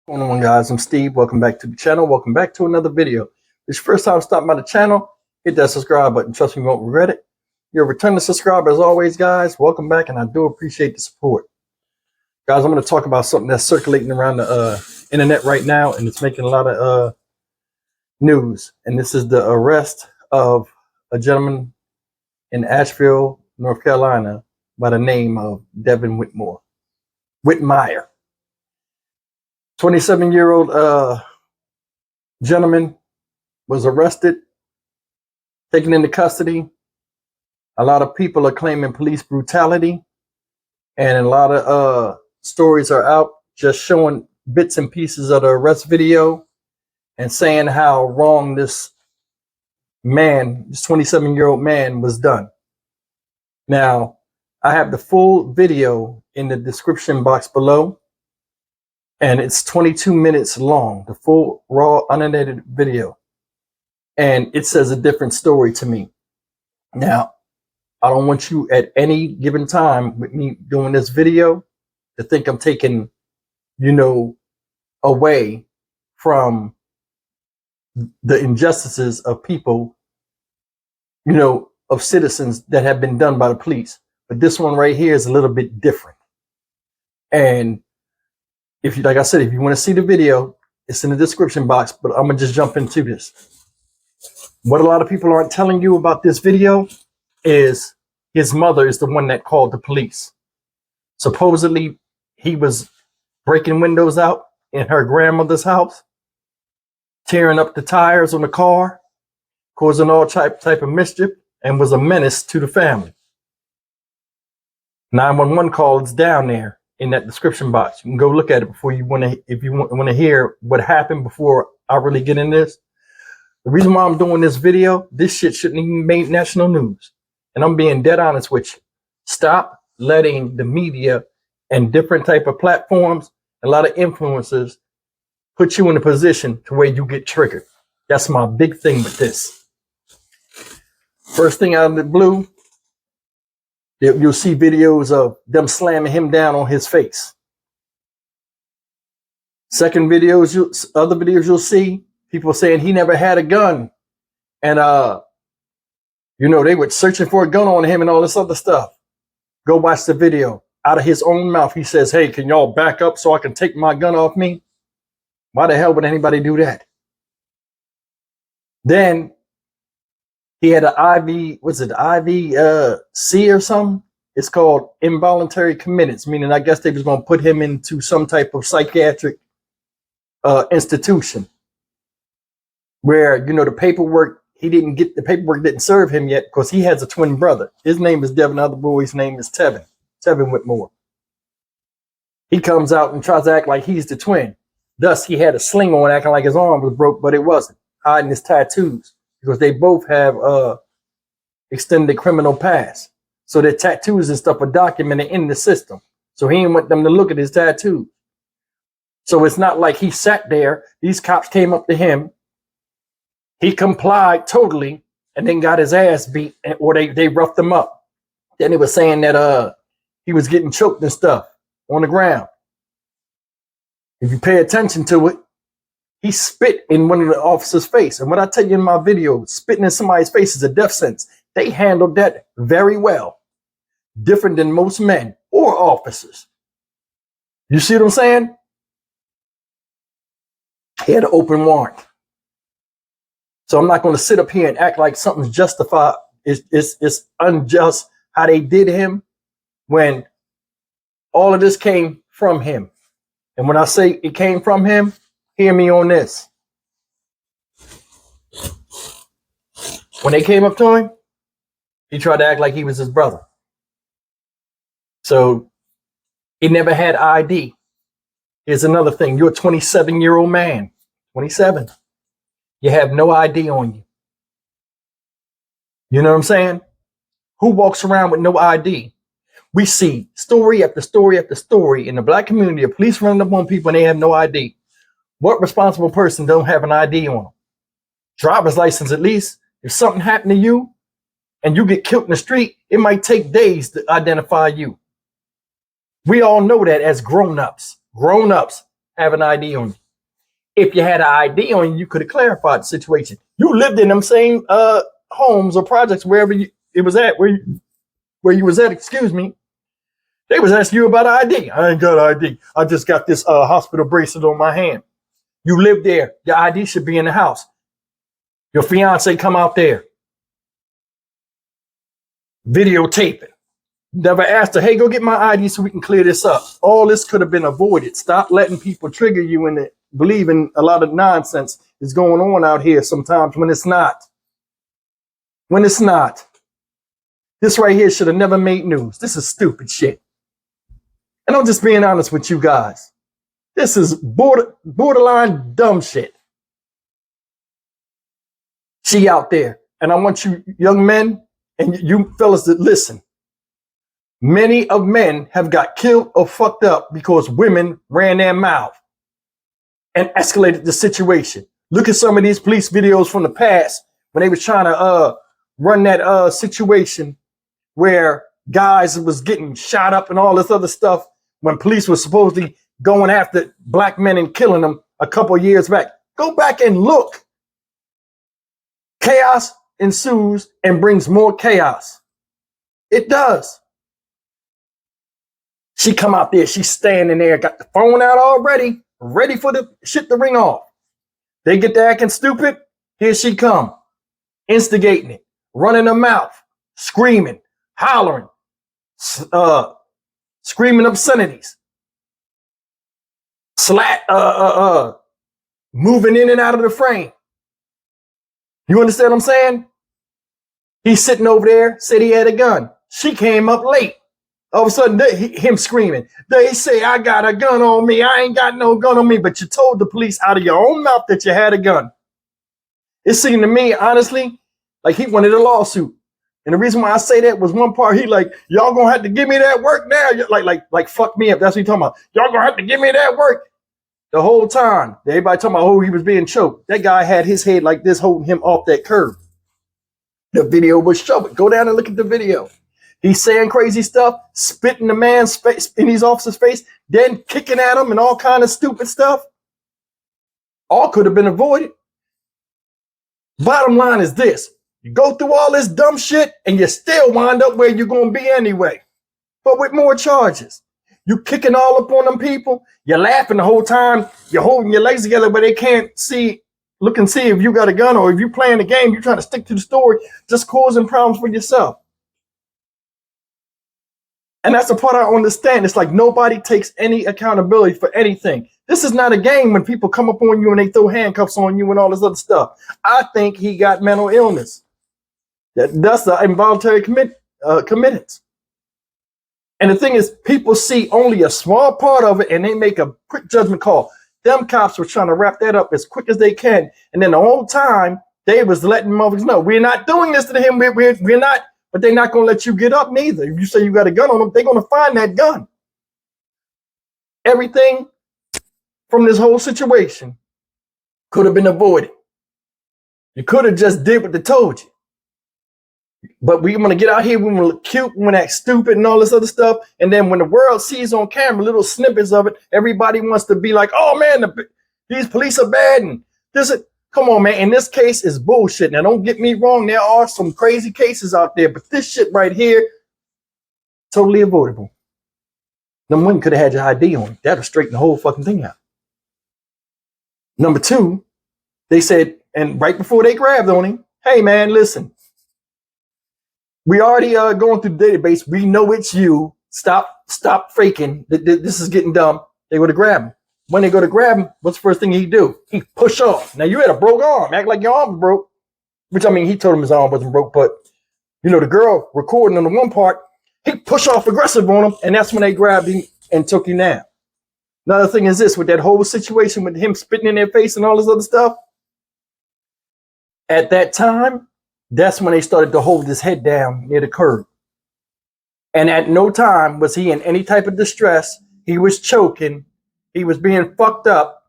What's going on, guys? I'm Steve. Welcome back to the channel. Welcome back to another video. If it's your first time stopping by the channel, hit that subscribe button. Trust me, you won't regret it. You're a returning subscriber as always, guys. Welcome back, and I do appreciate the support. Guys, I'm going to talk about something that's circulating around the internet right now, and it's making a lot of news. And this is the arrest of a gentleman in Asheville, North Carolina, by the name of Devon Whitmire. 27-year-old gentleman was arrested, taken into custody. A lot of people are claiming police brutality, and a lot of stories are out just showing bits and pieces of the arrest video and saying how wrong this 27-year-old man was done. Now, I have the full video in the description box below. And it's 22 minutes long, the full, raw, unedited video. And it says a different story to me. Now, I don't want you at any given time with me doing this video to think I'm taking, away from the injustices of people, of citizens that have been done by the police. But this one right here is a little bit different. And if you, like I said, if you want to see the video, it's in the description box, but I'm going to just jump into this. What a lot of people aren't telling you about this video is his mother is the one that called the police. Supposedly, he was breaking windows out in her grandmother's house, tearing up the tires on the car, causing all type of mischief, and was a menace to the family. 911 call is down there in that description box. You can go look at it before you want to, if you want to hear what happened before I really get in this. The reason why I'm doing this video, this shit shouldn't even make national news. And I'm being dead honest with you. Stop letting the media and different type of platforms, a lot of influencers, put you in a position to where you get triggered. That's my big thing with this. First thing out of the blue, you'll see videos of them slamming him down on his face. Second videos, other videos you'll see people saying he never had a gun. And, they were searching for a gun on him and all this other stuff. Go watch the video. Out of his own mouth, he says, hey, can y'all back up so I can take my gun off me? Why the hell would anybody do that? Then he had an IV, C or something? It's called involuntary committance, meaning I guess they was going to put him into some type of psychiatric institution where, the paperwork, the paperwork didn't serve him yet because he has a twin brother. His name is Devon, the other boy's name is Devon Whitmire. He comes out and tries to act like he's the twin. Thus, he had a sling on acting like his arm was broke, but it wasn't, hiding his tattoos. Because they both have extended criminal past. So their tattoos and stuff are documented in the system. So he didn't want them to look at his tattoos. So it's not like he sat there. These cops came up to him. He complied totally and then got his ass beat, or they roughed him up. Then they were saying that he was getting choked and stuff on the ground. If you pay attention to it, he spit in one of the officers' face. And what I tell you in my video, spitting in somebody's face is a death sentence. They handled that very well. Different than most men or officers. You see what I'm saying? He had an open warrant. So I'm not going to sit up here and act like something's justified. It's unjust how they did him when all of this came from him. And when I say it came from him, hear me on this. When they came up to him, he tried to act like he was his brother. So he never had ID. Here's another thing. You're a 27-year-old man. 27. You have no ID on you. You know what I'm saying? Who walks around with no ID? We see story after story after story in the black community of police running up on people and they have no ID. What responsible person don't have an ID on them? Driver's license, at least. If something happened to you and you get killed in the street, it might take days to identify you. We all know that as grown-ups. Grown-ups have an ID on you. If you had an ID on you, you could have clarified the situation. You lived in them same homes or projects, wherever it was at, where you was at, excuse me. They was asking you about ID. I ain't got ID. I just got this hospital bracelet on my hand. You live there. Your ID should be in the house. Your fiance come out there. Videotape it. Never asked her, hey, go get my ID so we can clear this up. All this could have been avoided. Stop letting people trigger you into believing a lot of nonsense is going on out here sometimes when it's not. When it's not. This right here should have never made news. This is stupid shit. And I'm just being honest with you guys. This is borderline dumb shit. She out there. And I want you young men and you fellas that listen. Many of men have got killed or fucked up because women ran their mouth and escalated the situation. Look at some of these police videos from the past when they was trying to run that situation where guys was getting shot up and all this other stuff when police was supposedly going after black men and killing them a couple years back. Go back and look. Chaos ensues and brings more chaos. It does. She come out there, she's standing there, got the phone out already, ready for the shit to ring off. They get to acting stupid, here she come, instigating it, running her mouth, screaming, hollering, screaming obscenities, moving in and out of the frame. You understand what I'm saying? He's sitting over there, said he had a gun. She came up late. All of a sudden, him screaming. They say, I got a gun on me. I ain't got no gun on me. But you told the police out of your own mouth that you had a gun. It seemed to me, honestly, like he wanted a lawsuit. And the reason why I say that was one part, he like, y'all gonna have to give me that work now. Like fuck me up. That's what he talking about. Y'all gonna have to give me that work. The whole time, everybody talking about, oh, he was being choked. That guy had his head like this, holding him off that curb. The video was showing. Go down and look at the video. He's saying crazy stuff, spitting the man's face in his officer's face, then kicking at him and all kind of stupid stuff. All could have been avoided. Bottom line is this. You go through all this dumb shit and you still wind up where you're going to be anyway. But with more charges. You kicking all up on them people. You're laughing the whole time. You're holding your legs together but they can't see, look and see if you got a gun or if you're playing the game, you're trying to stick to the story, just causing problems for yourself. And that's the part I understand. It's like nobody takes any accountability for anything. This is not a game when people come up on you and they throw handcuffs on you and all this other stuff. I think he got mental illness. That's the involuntary committance. And the thing is, people see only a small part of it and they make a quick judgment call. Them cops were trying to wrap that up as quick as they can. And then the whole time, they was letting motherfuckers know, we're not doing this to him. We're not. But they're not going to let you get up neither. If you say you got a gun on them, they're going to find that gun. Everything from this whole situation could have been avoided. You could have just did what they told you. But we're going to get out here, we're going to look cute, we're going to act stupid and all this other stuff. And then when the world sees on camera little snippets of it, everybody wants to be like, oh man, these police are bad. And this is, come on, man. In this case is bullshit. Now, don't get me wrong. There are some crazy cases out there, but this shit right here, totally avoidable. Them women could have had your ID on. That'll straighten the whole fucking thing out. Number two, they said, and right before they grabbed on him, hey, man, listen. We already going through the database. We know it's you. Stop faking. This is getting dumb. They would have grabbed him. When they go to grab him, what's the first thing he do? He push off. Now, you had a broke arm. Act like your arm broke. Which, I mean, he told him his arm wasn't broke. But, you know, the girl recording on the one part, he push off aggressive on him. And that's when they grabbed him and took him down. Another thing is this, with that whole situation with him spitting in their face and all this other stuff. At that time, that's when they started to hold his head down near the curb. And at no time was he in any type of distress. He was choking. He was being fucked up,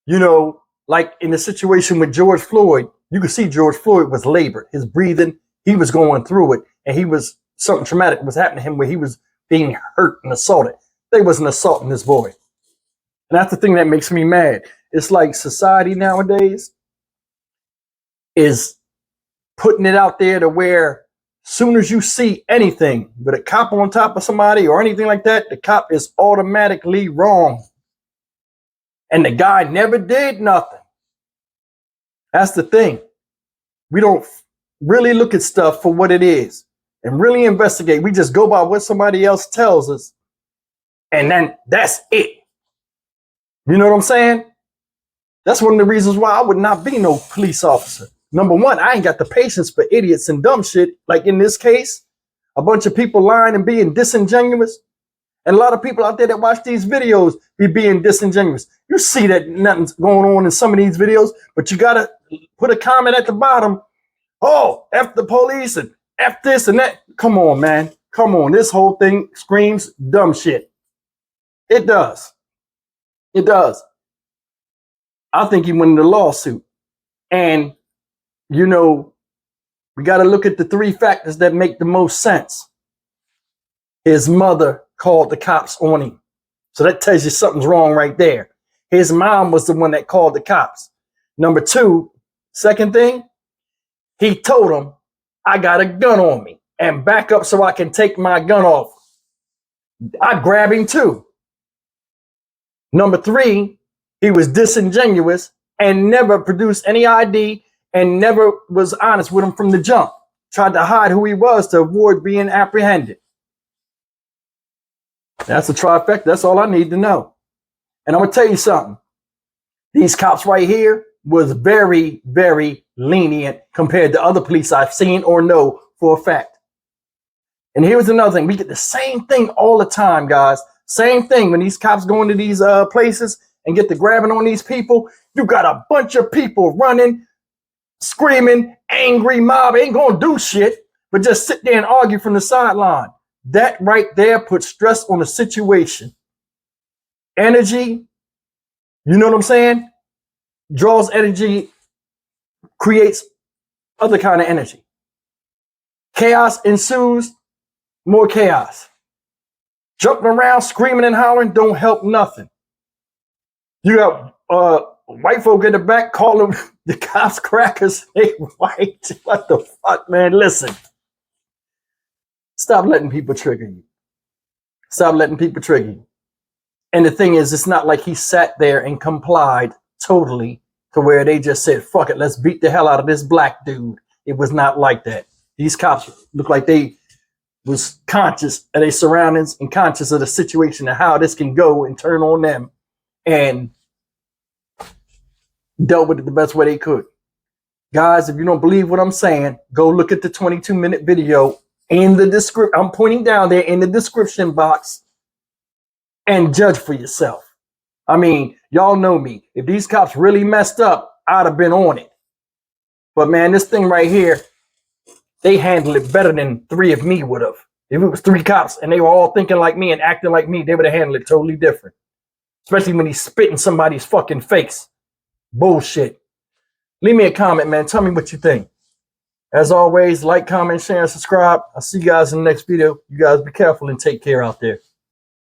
you know, like in the situation with George Floyd. You could see George Floyd was labored, his breathing. He was going through it, and he was something traumatic was happening to him where he was being hurt and assaulted. They wasn't assaulting this boy. And And that's the thing that makes me mad. It's like society nowadays is putting it out there to where soon as you see anything with a cop on top of somebody or anything like that, the cop is automatically wrong. And the guy never did nothing. That's the thing. We don't really look at stuff for what it is and really investigate. We just go by what somebody else tells us. And then that's it. You know what I'm saying? That's one of the reasons why I would not be no police officer. Number one, I ain't got the patience for idiots and dumb shit. Like in this case, a bunch of people lying and being disingenuous. And a lot of people out there that watch these videos be being disingenuous. You see that nothing's going on in some of these videos, but you got to put a comment at the bottom. Oh, F the police and F this and that. Come on, man. Come on. This whole thing screams dumb shit. It does. It does. I think he won the lawsuit. And, you know, we got to look at the three factors that make the most sense. His mother called the cops on him. So that tells you something's wrong right there. His mom was the one that called the cops. Number two, second thing, he told him, I got a gun on me and back up so I can take my gun off. I'd grab him too. Number three, he was disingenuous and never produced any ID and never was honest with him from the jump. Tried to hide who he was to avoid being apprehended. That's a trifecta. That's all I need to know. And I'm going to tell you something. These cops right here was very, very lenient compared to other police I've seen or know for a fact. And here's another thing. We get the same thing all the time, guys. Same thing when these cops go into these places and get to grabbing on these people. You got a bunch of people running, screaming, angry mob. Ain't going to do shit, but just sit there and argue from the sideline. That right there puts stress on the situation. Energy, you know what I'm saying? Draws energy, creates other kind of energy. Chaos ensues, more chaos. Jumping around, screaming and hollering don't help nothing. You got white folk in the back calling the cops crackers. They white. What the fuck, man? Listen. Stop letting people trigger you. Stop letting people trigger you. And the thing is, it's not like he sat there and complied totally to where they just said, fuck it, let's beat the hell out of this black dude. It was not like that. These cops look like they was conscious of their surroundings and conscious of the situation and how this can go and turn on them, and dealt with it the best way they could. Guys, if you don't believe what I'm saying, go look at the 22-minute video in the description. I'm pointing down there in the description box and judge for yourself. I mean, y'all know me. If these cops really messed up, I'd have been on it. But man, this thing right here, they handled it better than three of me would have. If it was three cops and they were all thinking like me and acting like me, they would have handled it totally different. Especially when he's spitting somebody's fucking face. Bullshit. Leave me a comment, man. Tell me what you think. As always, like, comment, share, and subscribe. I'll see you guys in the next video. You guys be careful and take care out there.